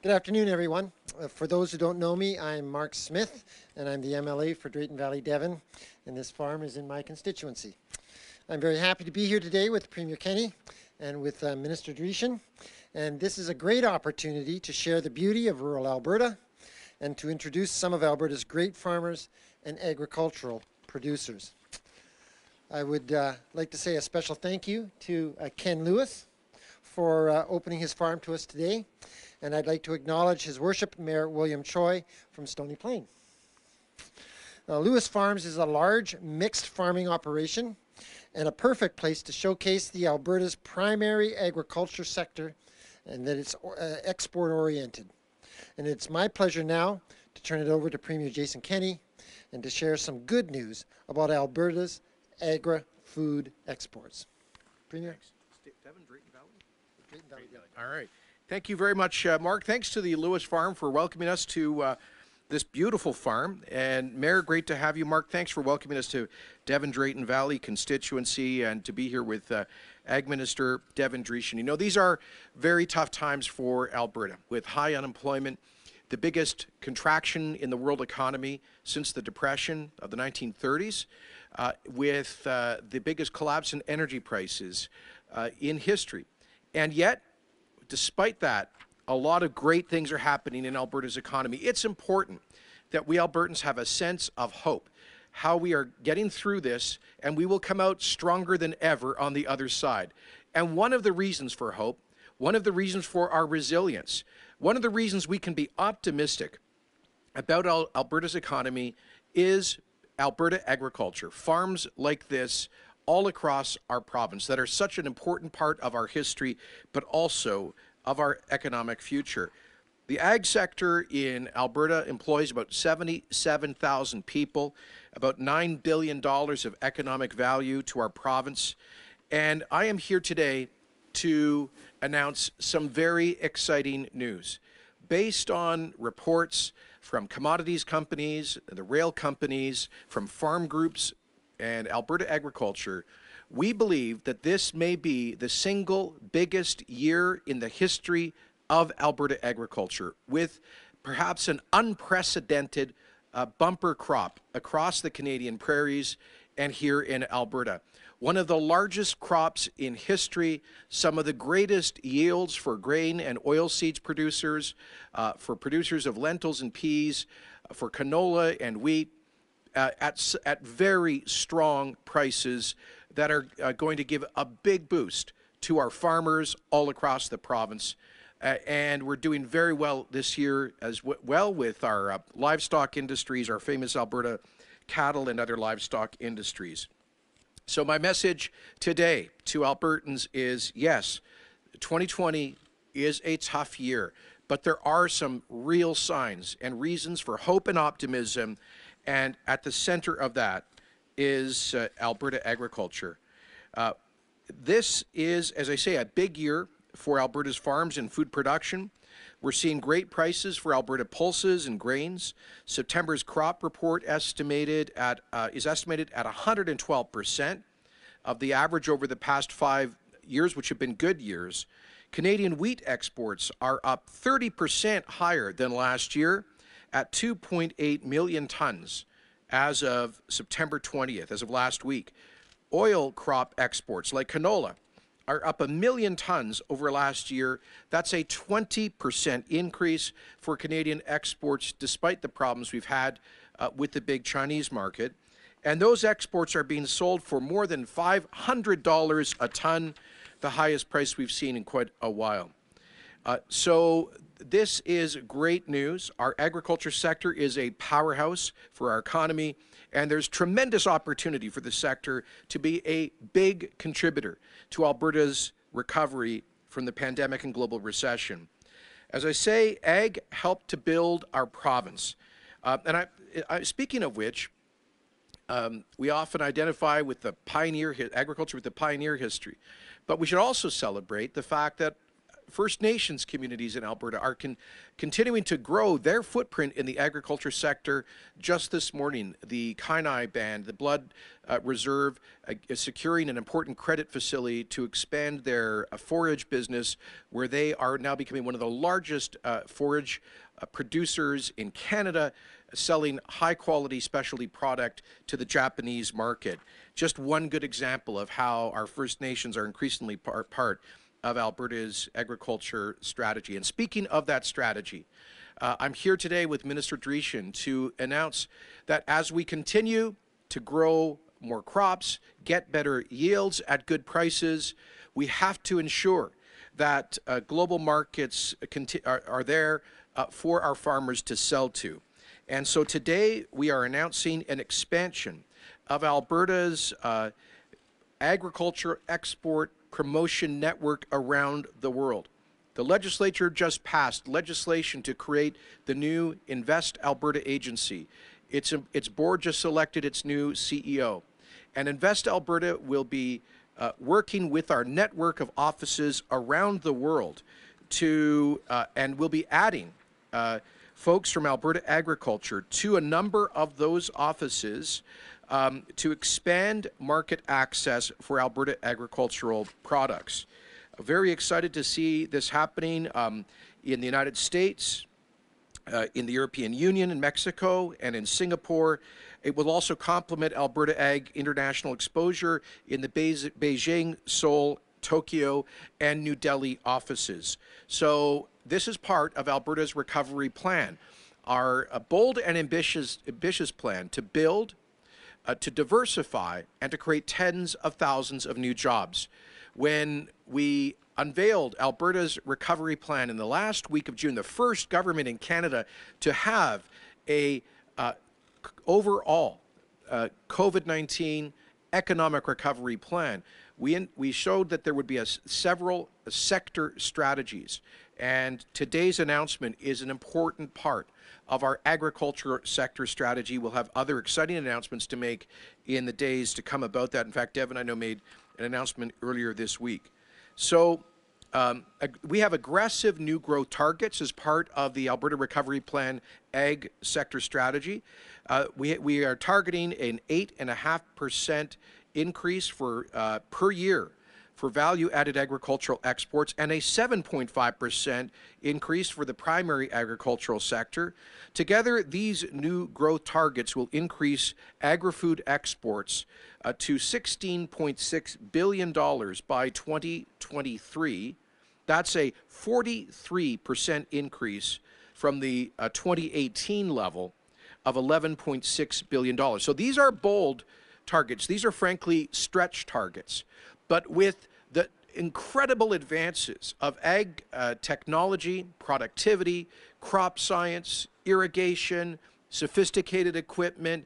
Good afternoon, everyone. For those who don't know me, I'm Mark Smith, and I'm the MLA for Drayton Valley, Devin, and this farm is in my constituency. I'm very happy to be here today with Premier Kenney and with Minister Dreeshen, and this is a great opportunity to share the beauty of rural Alberta and to introduce some of Alberta's great farmers and agricultural producers. I would like to say a special thank you to Ken Lewis for opening his farm to us today. And I'd like to acknowledge His Worship Mayor William Choi from Stony Plain. Now, Lewis Farms is a large mixed farming operation and a perfect place to showcase the Alberta's primary agriculture sector and that it's export oriented. And it's my pleasure now to turn it over to Premier Jason Kenney and to share some good news about Alberta's agri-food exports. Premier? Devin, Drayton Valley? Drayton Valley. All right. Thank you very much, Mark. Thanks to the Lewis Farm for welcoming us to this beautiful farm. And Mayor, great to have you. Mark, thanks for welcoming us to Devin Drayton Valley constituency and to be here with Ag Minister Devin Dreeshen. You know, these are very tough times for Alberta with high unemployment, the biggest contraction in the world economy since the Depression of the 1930s, with the biggest collapse in energy prices in history. And yet, despite that, a lot of great things are happening in Alberta's economy. It's important that we Albertans have a sense of hope, how we are getting through this, and we will come out stronger than ever on the other side. And one of the reasons for hope, one of the reasons for our resilience, one of the reasons we can be optimistic about Alberta's economy is Alberta agriculture, farms like this all across our province that are such an important part of our history, but also of our economic future. The ag sector in Alberta employs about 77,000 people, about $9 billion of economic value to our province. And I am here today to announce some very exciting news. Based on reports from commodities companies, the rail companies, from farm groups, and Alberta agriculture, we believe that this may be the single biggest year in the history of Alberta agriculture, with perhaps an unprecedented bumper crop across the Canadian prairies and here in Alberta. One of the largest crops in history, some of the greatest yields for grain and oilseeds producers, for producers of lentils and peas, for canola and wheat, at very strong prices that are going to give a big boost to our farmers all across the province. And we're doing very well this year as well with our livestock industries, our famous Alberta cattle and other livestock industries. So my message today to Albertans is, yes, 2020 is a tough year, but there are some real signs and reasons for hope and optimism. And at the center of that is Alberta agriculture. This is, as I say, a big year for Alberta's farms and food production. We're seeing great prices for Alberta pulses and grains. September's crop report is estimated at 112% of the average over the past 5 years, which have been good years. Canadian wheat exports are up 30% higher than last year, at 2.8 million tons as of September 20th, as of last week. Oil crop exports, like canola, are up 1 million tons over last year. That's a 20% increase for Canadian exports, despite the problems we've had with the big Chinese market. And those exports are being sold for more than $500 a ton, the highest price we've seen in quite a while. So this is great news. Our agriculture sector is a powerhouse for our economy, and there's tremendous opportunity for the sector to be a big contributor to Alberta's recovery from the pandemic and global recession. As I say, ag helped to build our province. Speaking of which, we often identify with the agriculture with the pioneer history, but we should also celebrate the fact that First Nations communities in Alberta are continuing to grow their footprint in the agriculture sector. Just this morning, the Kenney Band, the Blood Reserve, is securing an important credit facility to expand their forage business, where they are now becoming one of the largest forage producers in Canada, selling high-quality specialty product to the Japanese market. Just one good example of how our First Nations are increasingly part of Alberta's agriculture strategy. And speaking of that strategy, I'm here today with Minister Dreeshen to announce that as we continue to grow more crops, get better yields at good prices, we have to ensure that global markets are there for our farmers to sell to. And so today we are announcing an expansion of Alberta's agriculture export promotion network around the world. The legislature just passed legislation to create the new Invest Alberta agency. Its board just selected its new CEO. And Invest Alberta will be working with our network of offices around the world and we'll be adding folks from Alberta Agriculture to a number of those offices to expand market access for Alberta agricultural products. Very excited to see this happening in the United States, in the European Union, in Mexico, and in Singapore. It will also complement Alberta Ag international exposure in the Beijing, Seoul, Tokyo, and New Delhi offices. So this is part of Alberta's recovery plan, our bold and ambitious plan to build, to diversify, and to create tens of thousands of new jobs. When we unveiled Alberta's recovery plan in the last week of June, the first government in Canada to have a overall COVID-19 economic recovery plan, we showed that there would be several sector strategies. And today's announcement is an important part of our agriculture sector strategy. We'll have other exciting announcements to make in the days to come about that. In fact, Devin, I know, made an announcement earlier this week. So we have aggressive new growth targets as part of the Alberta Recovery Plan ag sector strategy. We are targeting an 8.5% increase per year for value-added agricultural exports and a 7.5% increase for the primary agricultural sector. Together, these new growth targets will increase agri-food exports to $16.6 billion by 2023. That's a 43% increase from the 2018 level of $11.6 billion. So these are bold targets. These are frankly stretch targets. But with the incredible advances of ag technology, productivity, crop science, irrigation, sophisticated equipment,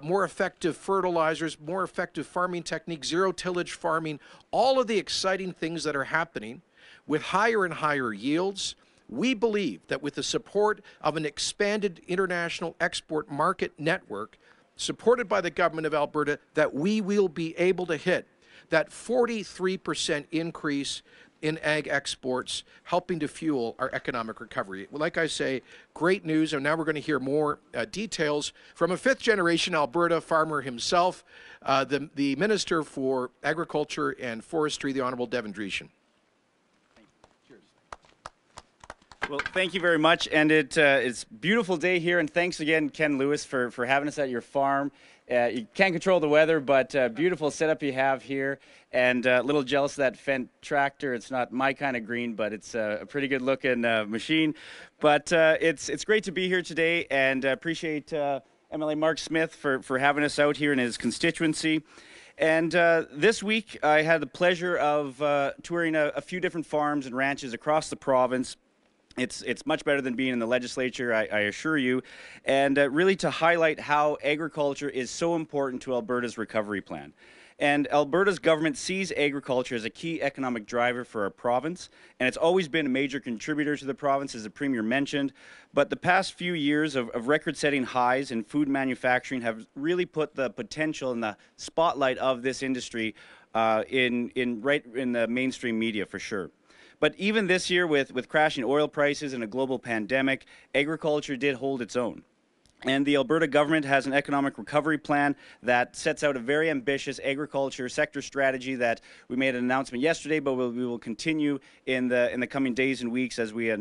more effective fertilizers, more effective farming techniques, zero-tillage farming, all of the exciting things that are happening with higher and higher yields, we believe that with the support of an expanded international export market network supported by the government of Alberta, that we will be able to hit that 43% increase in ag exports, helping to fuel our economic recovery. Like I say, great news, and now we're going to hear more details from a fifth-generation Alberta farmer himself, the Minister for Agriculture and Forestry, the Honourable Devin Dreeshen. Well, thank you very much, and it's a beautiful day here, and thanks again, Ken Lewis, for having us at your farm. You can't control the weather, but beautiful setup you have here, and a little jealous of that Fendt tractor. It's not my kind of green, but it's a pretty good-looking machine. But it's great to be here today, and appreciate MLA Mark Smith for having us out here in his constituency. And this week, I had the pleasure of touring a few different farms and ranches across the province. It's much better than being in the legislature, I assure you, and really to highlight how agriculture is so important to Alberta's recovery plan. And Alberta's government sees agriculture as a key economic driver for our province, and it's always been a major contributor to the province, as the Premier mentioned. But the past few years of record-setting highs in food manufacturing have really put the potential in the spotlight of this industry right in the mainstream media, for sure. But even this year, with crashing oil prices and a global pandemic, agriculture did hold its own. And the Alberta government has an economic recovery plan that sets out a very ambitious agriculture sector strategy that we made an announcement yesterday, but we will continue in the coming days and weeks as we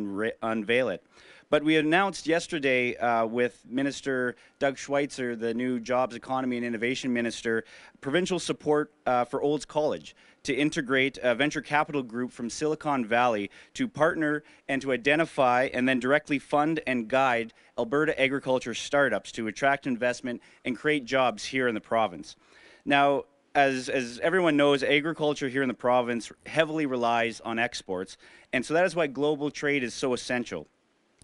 unveil it. But we announced yesterday with Minister Doug Schweitzer, the new Jobs, Economy and Innovation Minister, provincial support for Olds College to integrate a venture capital group from Silicon Valley to partner and to identify and then directly fund and guide Alberta agriculture startups to attract investment and create jobs here in the province. Now, as everyone knows, agriculture here in the province heavily relies on exports, and so that is why global trade is so essential.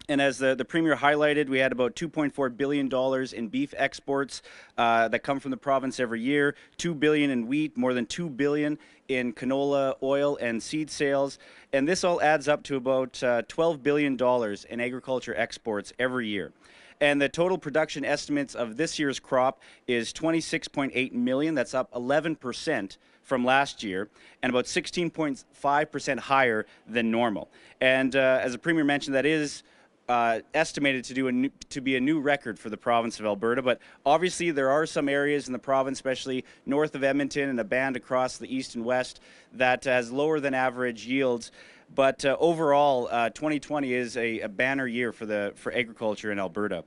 And as the Premier highlighted, we had about $2.4 billion in beef exports that come from the province every year, $2 billion in wheat, more than $2 billion in canola oil and seed sales. And this all adds up to about $12 billion in agriculture exports every year. And the total production estimates of this year's crop is 26.8 million. That's up 11% from last year, and about 16.5% higher than normal. And as the Premier mentioned, that is estimated to be a new record for the province of Alberta, but obviously there are some areas in the province, especially north of Edmonton and a band across the east and west, that has lower than average yields. But overall, 2020 is a banner year for agriculture in Alberta.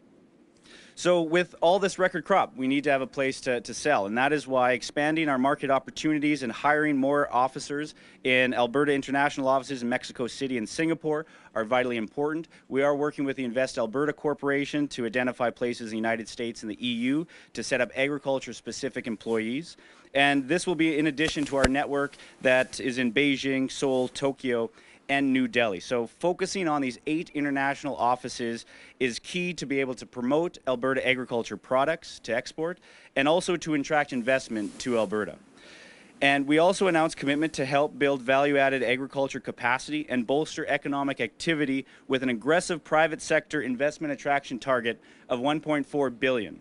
So with all this record crop, we need to have a place to sell, and that is why expanding our market opportunities and hiring more officers in Alberta international offices in Mexico City and Singapore are vitally important. We are working with the Invest Alberta Corporation to identify places in the United States and the EU to set up agriculture-specific employees. And this will be in addition to our network that is in Beijing, Seoul, Tokyo, and New Delhi. So focusing on these 8 international offices is key to be able to promote Alberta agriculture products to export and also to attract investment to Alberta. And we also announced commitment to help build value-added agriculture capacity and bolster economic activity with an aggressive private sector investment attraction target of $1.4 billion.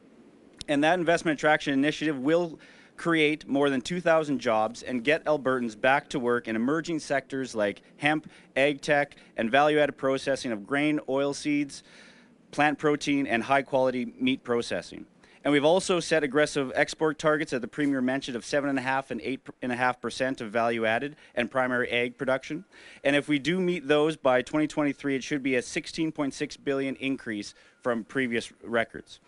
And that investment attraction initiative will create more than 2,000 jobs and get Albertans back to work in emerging sectors like hemp, ag tech, and value-added processing of grain, oil seeds, plant protein, and high-quality meat processing. And we've also set aggressive export targets that the Premier mentioned of 7.5% and 8.5% of value-added and primary ag production. And if we do meet those by 2023, it should be a $16.6 billion increase from previous records.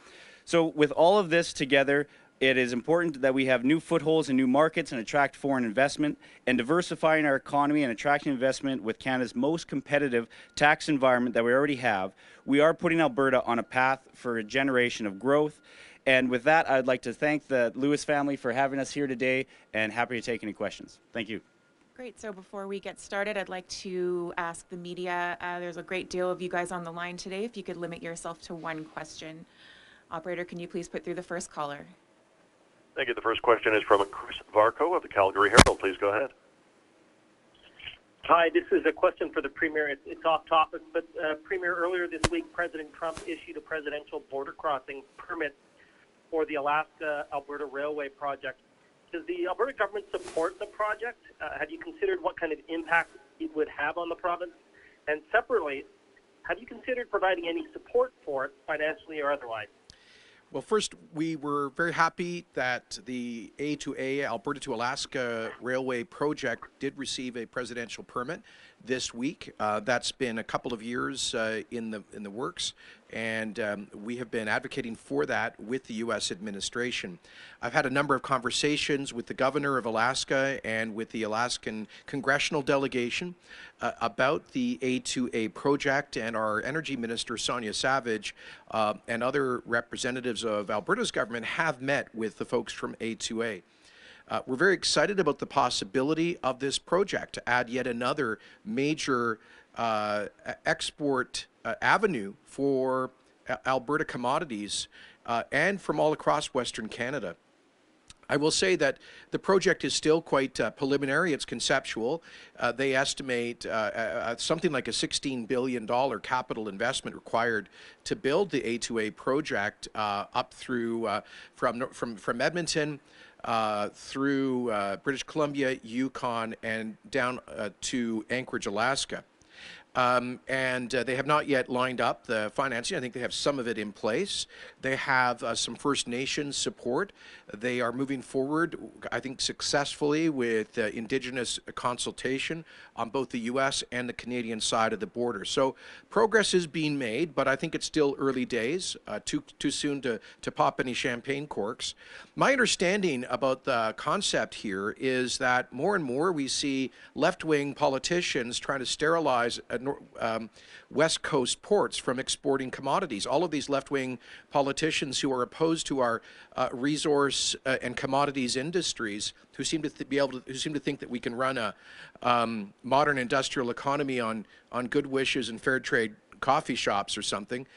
So with all of this together, it is important that we have new footholds in new markets and attract foreign investment, and diversifying our economy and attracting investment with Canada's most competitive tax environment that we already have. We are putting Alberta on a path for a generation of growth. And with that, I'd like to thank the Lewis family for having us here today, and happy to take any questions. Thank you. Great. So before we get started, I'd like to ask the media, there's a great deal of you guys on the line today. If you could limit yourself to one question. Operator, can you please put through the first caller? Thank you. The first question is from Chris Varco of the Calgary Herald. Please go ahead. Hi, this is a question for the Premier. It's off topic, but Premier, earlier this week, President Trump issued a presidential border crossing permit for the Alaska-Alberta Railway project. Does the Alberta government support the project? Have you considered what kind of impact it would have on the province? And separately, have you considered providing any support for it, financially or otherwise? Well, first, we were very happy that the A2A, Alberta to Alaska Railway project, did receive a presidential permit this week. That's been a couple of years in the works, and we have been advocating for that with the U.S. administration. I've had a number of conversations with the governor of Alaska and with the Alaskan congressional delegation about the A2A project, and our energy minister, Sonia Savage, and other representatives of Alberta's government have met with the folks from A2A. We're very excited about the possibility of this project to add yet another major export avenue for Alberta commodities and from all across Western Canada. I will say that the project is still quite preliminary. It's conceptual. They estimate something like a $16 billion capital investment required to build the A2A project up through from Edmonton through British Columbia, Yukon, and down to Anchorage, Alaska. And they have not yet lined up the financing. I think they have some of it in place. They have some First Nations support. They are moving forward, I think, successfully with Indigenous consultation on both the U.S. and the Canadian side of the border. So progress is being made, but I think it's still early days, too soon to pop any champagne corks. My understanding about the concept here is that more and more we see left-wing politicians trying to sterilize West Coast ports from exporting commodities. All of these left-wing politicians who are opposed to our resource and commodities industries, who seem to think that we can run a modern industrial economy on good wishes and fair trade coffee shops or something.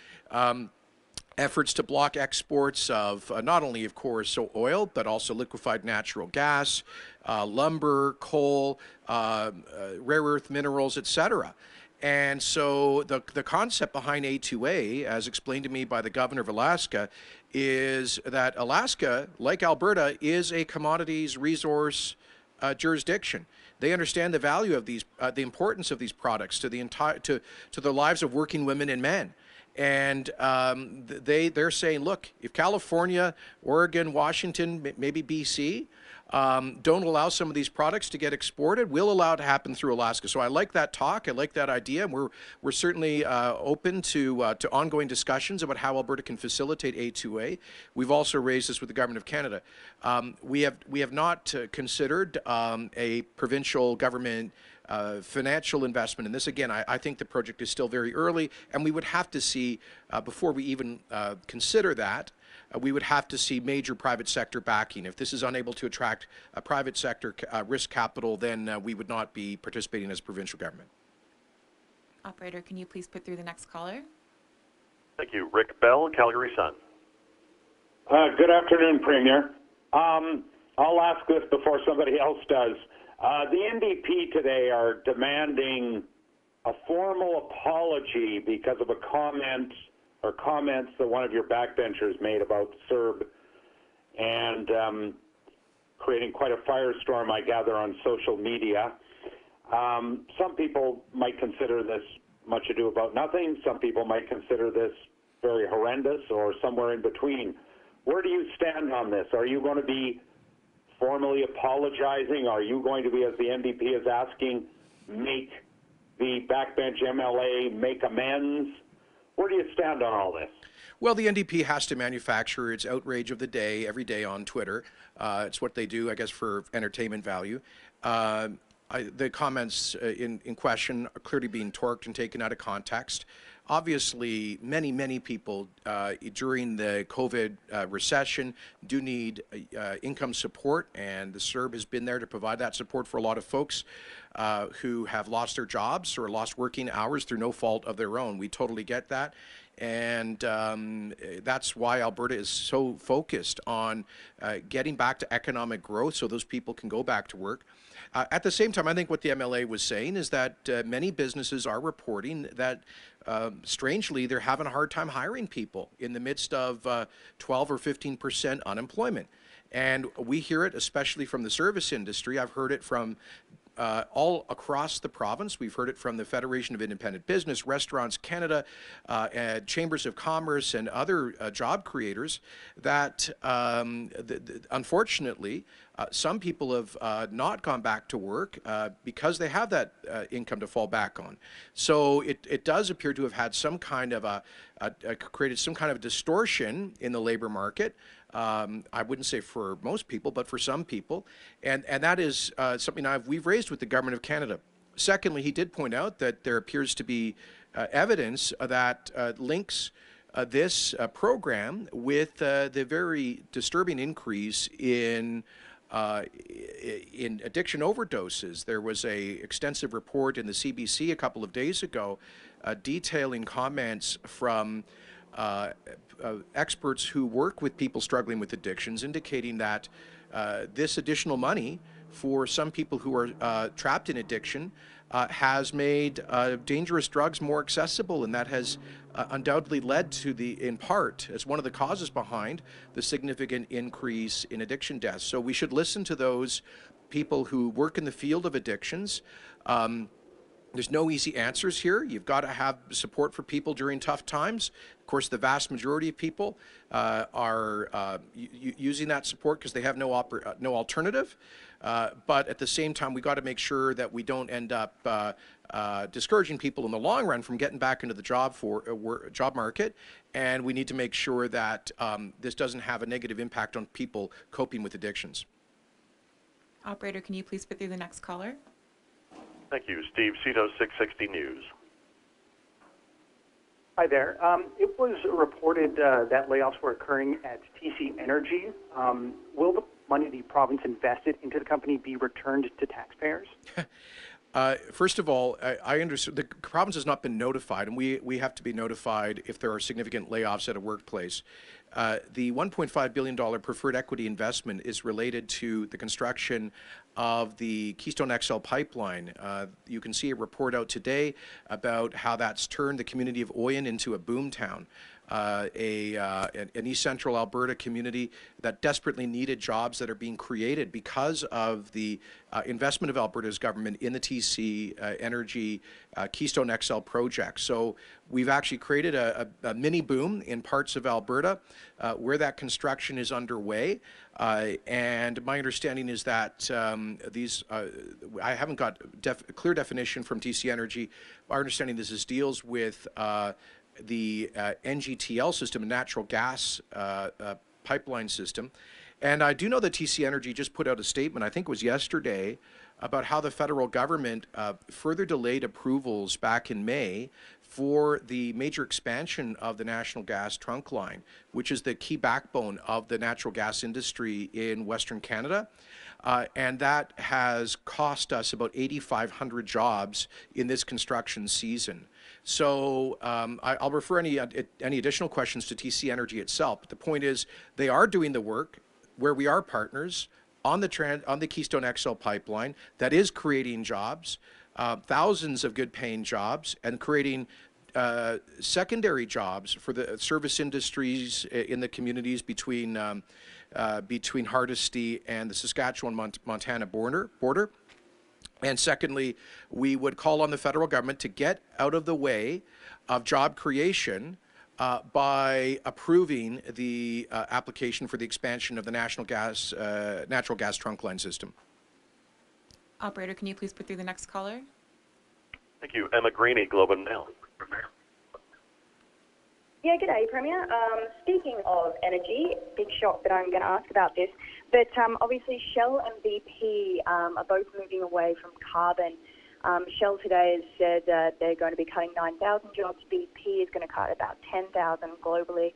Efforts to block exports of not only, of course, oil, but also liquefied natural gas, lumber, coal, rare earth minerals, etc. And so the concept behind A2A, as explained to me by the governor of Alaska, is that Alaska, like Alberta, is a commodities resource jurisdiction. They understand the value of these, the importance of these products to the lives of working women and men. And they're saying, look, if California, Oregon, Washington, maybe BC, don't allow some of these products to get exported, we'll allow it to happen through Alaska. So I like that talk. I like that idea. And we're certainly open to ongoing discussions about how Alberta can facilitate A2A. We've also raised this with the Government of Canada. We have not considered a provincial government financial investment in this. Again, I think the project is still very early, and we would have to see, before we even consider that, we would have to see major private sector backing. If this is unable to attract private sector risk capital, then we would not be participating as provincial government. Operator, can you please put through the next caller? Thank you. Rick Bell, Calgary Sun. Good afternoon, Premier. I'll ask this before somebody else does. The NDP today are demanding a formal apology because of a comment or comments that one of your backbenchers made about CERB, and creating quite a firestorm, I gather, on social media. Some people might consider this much ado about nothing. Some people might consider this very horrendous, or somewhere in between. Where do you stand on this? Are you going to be formally apologizing? Are you going to be, as the NDP is asking, make the backbench MLA make amends? Where do you stand on all this? Well, the NDP has to manufacture its outrage of the day every day on Twitter. It's what they do, I guess, for entertainment value. The comments in question are clearly being torqued and taken out of context. Obviously, many people during the COVID recession do need income support, and the CERB has been there to provide that support for a lot of folks who have lost their jobs or lost working hours through no fault of their own. We totally get that. And that's why Alberta is so focused on getting back to economic growth so those people can go back to work. At the same time, I think what the MLA was saying is that many businesses are reporting that, strangely, they're having a hard time hiring people in the midst of 12 or 15% unemployment. And we hear it, especially from the service industry. I've heard it from all across the province. We've heard it from the Federation of Independent Business, Restaurants Canada, Chambers of Commerce, and other job creators that, unfortunately, some people have not gone back to work because they have that income to fall back on. So it does appear to have had some kind of created some kind of distortion in the labor market. I wouldn't say for most people, but for some people. And that is something we've raised with the Government of Canada. Secondly, he did point out that there appears to be evidence that links this program with the very disturbing increase in addiction overdoses. There was a extensive report in the CBC a couple of days ago detailing comments from experts who work with people struggling with addictions, indicating that this additional money for some people who are trapped in addiction has made dangerous drugs more accessible, and that has undoubtedly led to in part, as one of the causes behind the significant increase in addiction deaths. So we should listen to those people who work in the field of addictions. There's no easy answers here. You've got to have support for people during tough times. Of course, the vast majority of people are using that support because they have no alternative. But at the same time, we got to make sure that we don't end up discouraging people in the long run from getting back into the job market. And we need to make sure that this doesn't have a negative impact on people coping with addictions. Operator, can you please put through the next caller? Thank you. Steve Cito, 660 News. Hi there. It was reported that layoffs were occurring at TC Energy. Will the money the province invested into the company be returned to taxpayers? First of all, I understand the province has not been notified, and we have to be notified if there are significant layoffs at a workplace. The $1.5 billion preferred equity investment is related to the construction of the Keystone XL pipeline. You can see a report out today about how that's turned the community of Oyen into a boom town. An East Central Alberta community that desperately needed jobs that are being created because of the investment of Alberta's government in the TC Energy Keystone XL project. So we've actually created a mini boom in parts of Alberta where that construction is underway. And my understanding is that I haven't got a clear definition from TC Energy. Our understanding this deals with the NGTL system, a natural gas pipeline system. And I do know that TC Energy just put out a statement, I think it was yesterday, about how the federal government further delayed approvals back in May for the major expansion of the National Gas Trunk Line, which is the key backbone of the natural gas industry in Western Canada. And that has cost us about 8,500 jobs in this construction season. So I'll refer any additional questions to TC Energy itself. But the point is, they are doing the work where we are partners on the Keystone XL pipeline that is creating jobs, thousands of good-paying jobs, and creating secondary jobs for the service industries in the communities between Hardisty and the Saskatchewan-Montana border. And secondly, we would call on the federal government to get out of the way of job creation by approving the application for the expansion of the natural gas trunk line system. Operator, can you please put through the next caller? Thank you. Emma Greeny, Globe and Mail. Yeah, g'day, Premier. Speaking of energy, big shock that I'm going to ask about this, but obviously Shell and BP are both moving away from carbon. Shell today has said that they're going to be cutting 9,000 jobs. BP is going to cut about 10,000 globally.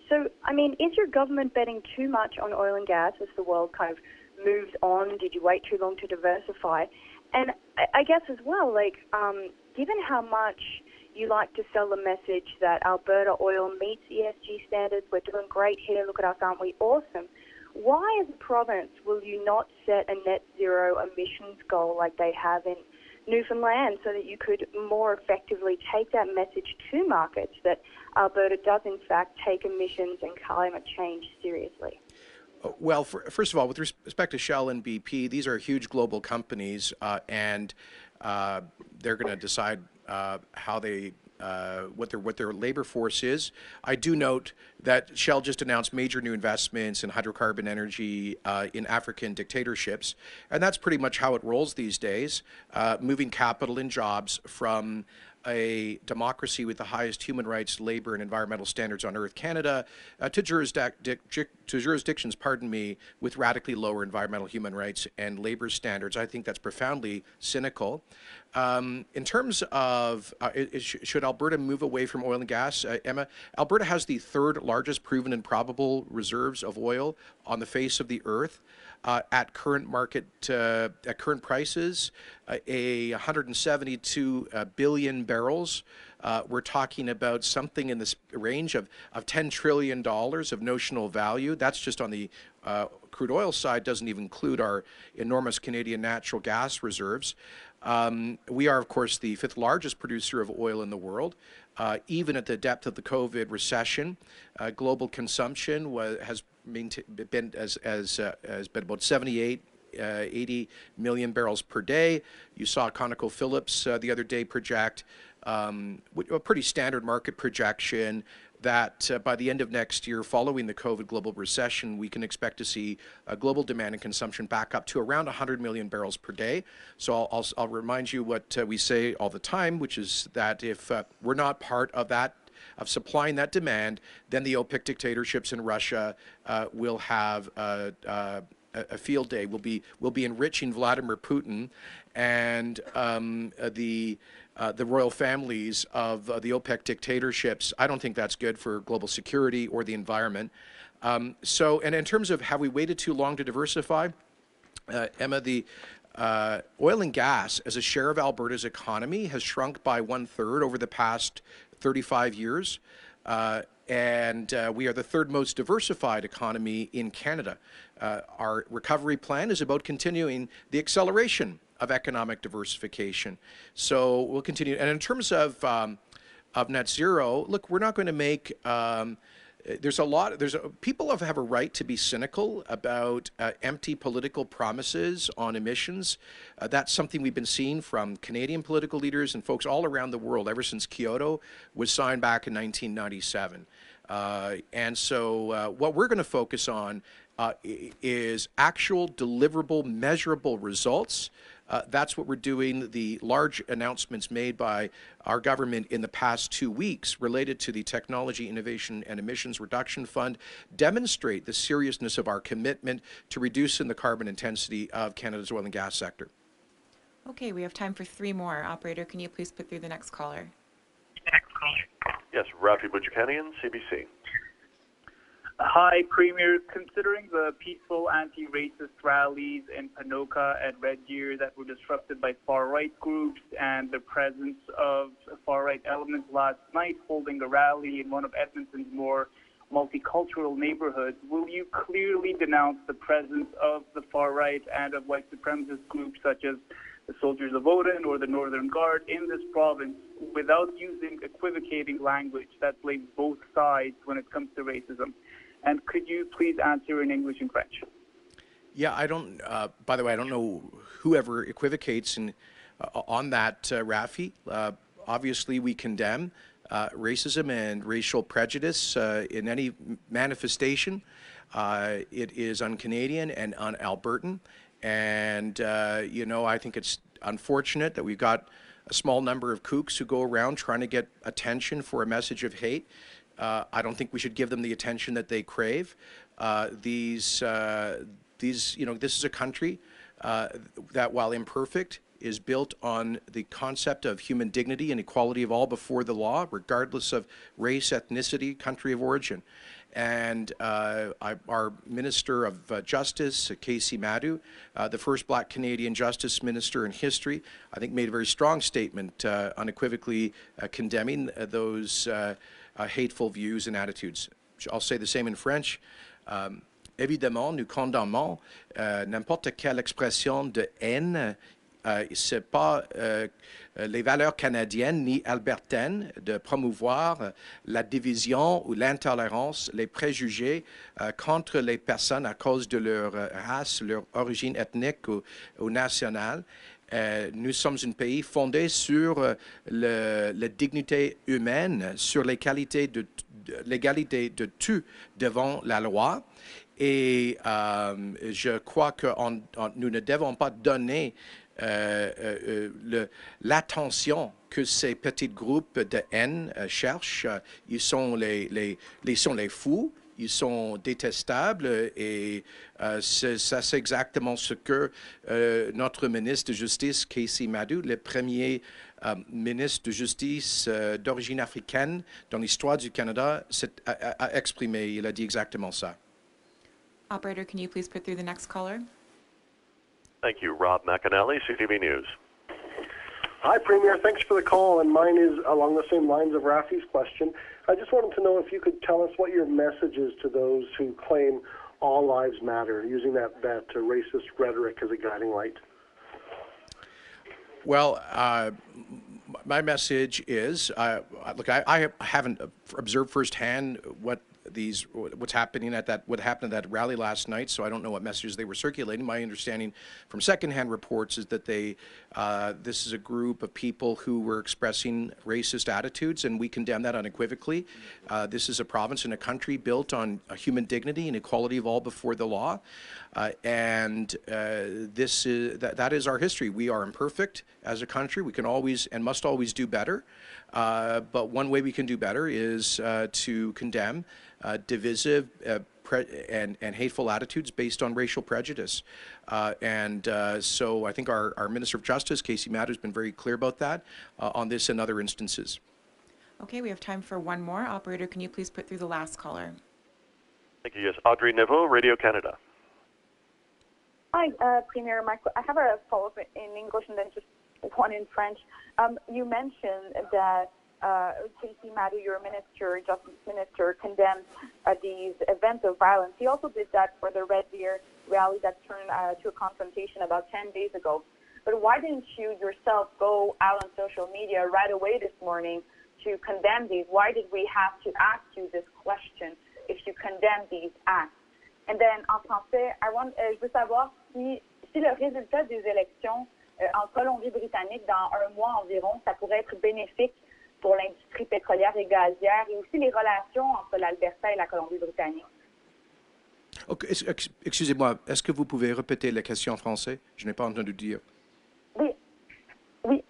So, I mean, is your government betting too much on oil and gas as the world kind of moves on? Did you wait too long to diversify? And I guess as well, like, given how much you like to sell the message that Alberta oil meets ESG standards, we're doing great here, look at us, aren't we awesome? Why, as a province, will you not set a net zero emissions goal like they have in Newfoundland so that you could more effectively take that message to markets that Alberta does, in fact, take emissions and climate change seriously? Well, first of all, with respect to Shell and BP, these are huge global companies, and they're going to decide how they what their labor force is. I do note that Shell just announced major new investments in hydrocarbon energy in African dictatorships, and that's pretty much how it rolls these days, moving capital and jobs from a democracy with the highest human rights, labor, and environmental standards on earth, Canada, to jurisdictions, with radically lower environmental, human rights, and labor standards. I think that's profoundly cynical. In terms of should Alberta move away from oil and gas, Emma, Alberta has the third largest proven and probable reserves of oil on the face of the earth. at current prices, 172 billion barrels. We're talking about something in this range of $10 trillion of notional value. That's just on the crude oil side, doesn't even include our enormous Canadian natural gas reserves. We are, of course, the 5th largest producer of oil in the world. Even at the depth of the COVID recession, global consumption has been about 78, 80 million barrels per day. You saw ConocoPhillips the other day project a pretty standard market projection that by the end of next year, following the COVID global recession, we can expect to see global demand and consumption back up to around 100 million barrels per day. So I'll remind you what we say all the time, which is that if we're not part of that, of supplying that demand, then the OPEC dictatorships in Russia will have a field day. We'll be enriching Vladimir Putin and the royal families of the OPEC dictatorships. I don't think that's good for global security or the environment. And in terms of have we waited too long to diversify, Emma, the oil and gas as a share of Alberta's economy has shrunk by 1/3 over the past 35 years. And we are the 3rd most diversified economy in Canada. Our recovery plan is about continuing the acceleration of economic diversification. So we'll continue. And in terms of net zero, look, we're not going to make, people have a right to be cynical about empty political promises on emissions. That's something we've been seeing from Canadian political leaders and folks all around the world ever since Kyoto was signed back in 1997. And so what we're going to focus on is actual deliverable, measurable results. That's what we're doing. The large announcements made by our government in the past 2 weeks related to the Technology Innovation and Emissions Reduction Fund demonstrate the seriousness of our commitment to reducing the carbon intensity of Canada's oil and gas sector. Okay, we have time for 3 more. Operator, can you please put through the next caller? Yes, Rafi Boudjikanian, CBC. Hi, Premier. Considering the peaceful anti-racist rallies in Ponoka and Red Deer that were disrupted by far-right groups and the presence of far-right elements last night holding a rally in one of Edmonton's more multicultural neighborhoods, will you clearly denounce the presence of the far-right and of white supremacist groups such as the Soldiers of Odin or the Northern Guard in this province without using equivocating language that blames both sides when it comes to racism? And could you please answer in English and French? Yeah, I don't, by the way, I don't know whoever equivocates on that, Rafi. Obviously, we condemn racism and racial prejudice in any manifestation. It is un-Canadian and un-Albertan. And, I think it's unfortunate that we've got a small number of kooks who go around trying to get attention for a message of hate. I don't think we should give them the attention that they crave. This is a country that, while imperfect, is built on the concept of human dignity and equality of all before the law, regardless of race, ethnicity, country of origin. And our Minister of Justice, Casey Madhu, the first Black Canadian Justice Minister in history, I think made a very strong statement unequivocally condemning those hateful views and attitudes. I'll say the same in French. Évidemment, nous condamnons n'importe quelle expression de haine. C'est pas les valeurs canadiennes ni albertaines de promouvoir la division ou l'intolérance, les préjugés contre les personnes à cause de leur race, leur origine ethnique ou nationale. Nous sommes un pays fondé sur la dignité humaine, sur l'égalité de tout devant la loi. Et je crois que nous ne devons pas donner l'attention que ces petits groupes de haine cherchent. Ils sont les fous, ils sont détestables et c'est exactement ce que notre ministre de Justice, Casey Madhu, le premier ministre de Justice d'origine africaine dans l'histoire du Canada, a exprimé. Il a dit exactement ça. Operator, can you please put through the next caller? Thank you. Rob McAnally, CTV News. Hi, Premier. Thanks for the call, and mine is along the same lines of Rafi's question. I just wanted to know if you could tell us what your message is to those who claim all lives matter, using that racist rhetoric as a guiding light. Well, my message is, look, I haven't observed firsthand what happened at that rally last night, so I don't know what messages they were circulating. My understanding from secondhand reports is that this is a group of people who were expressing racist attitudes, and we condemn that unequivocally. This is a province and a country built on human dignity and equality of all before the law, and that is our history. We are imperfect as a country. We can always and must always do better, but one way we can do better is to condemn divisive and hateful attitudes based on racial prejudice. So I think our Minister of Justice, Casey Matt, has been very clear about that on this and other instances. Okay, we have time for one more. Operator, can you please put through the last caller? Thank you. Yes, Audrey Neville, Radio Canada. Hi, Premier. I have a follow-up in English and then just one in French. You mentioned that Casey Madhu, your minister, Justice Minister, condemned these events of violence. He also did that for the Red Deer rally that turned to a confrontation about 10 days ago. But why didn't you yourself go out on social media right away this morning to condemn these? Why did we have to ask you this question if you condemn these acts? And then en français, je veux savoir si le résultat des élections en Colombie-Britannique dans un mois environ, ça pourrait être bénéfique pour l'industrie pétrolière et gazière et aussi les relations entre l'Alberta et la Colombie-Britannique. Okay, excusez-moi, est-ce que vous pouvez répéter la question en français? Je n'ai pas entendu dire. Oui. Il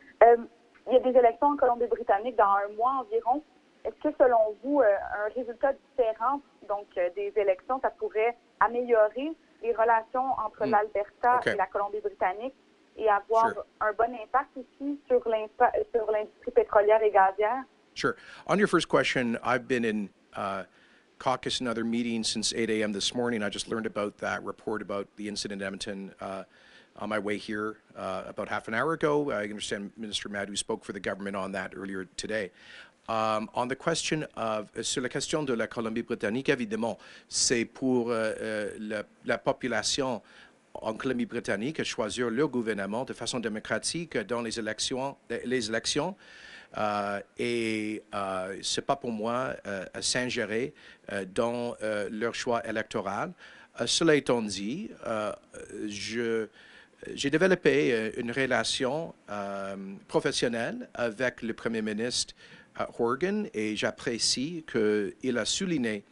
y a des élections en Colombie-Britannique dans un mois environ. Est-ce que, selon vous, un résultat différent, donc des élections, ça pourrait améliorer les relations entre l'Alberta et la Colombie-Britannique et avoir un bon impact aussi sur l'industrie pétrolière et gazière? Sure. On your first question, I've been in caucus and other meetings since 8 a.m. this morning. I just learned about that report about the incident in Edmonton on my way here about half an hour ago. I understand Minister Madhu spoke for the government on that earlier today. On the question sur la question de la Colombie-Britannique, évidemment, c'est pour la population en Colombie-Britannique à choisir leur gouvernement de façon démocratique dans les élections. Et c'est pas pour moi à s'ingérer dans leur choix électoral. Cela étant dit, j'ai développé une relation professionnelle avec le Premier ministre Horgan et j'apprécie qu'il a souligné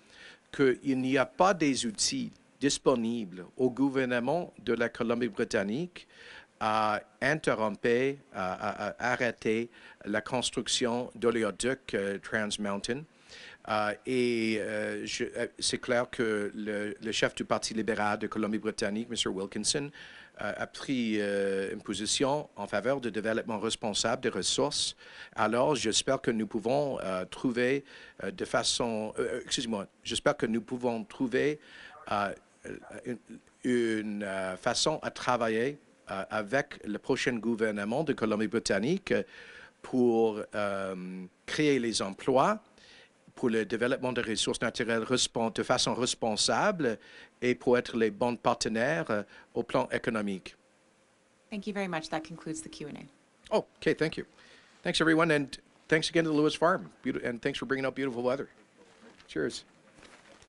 qu'il n'y a pas des outils disponibles au gouvernement de la Colombie-Britannique à interrompre, à arrêter la construction d'oléoducs Trans Mountain. Et c'est clair que le chef du Parti libéral de Colombie-Britannique, M. Wilkinson, a pris une position en faveur du développement responsable des ressources. Alors, j'espère que nous pouvons trouver j'espère que nous pouvons trouver une façon à travailler avec le prochain gouvernement de Colombie-Britannique pour créer les emplois, pour le développement des ressources naturelles de façon responsable et pour être les bons partenaires au plan économique. Thank you very much. That concludes the Q&A. Oh, okay, thank you. Thanks, everyone, and thanks again to the Lewis Farm, and thanks for bringing out beautiful weather. Cheers.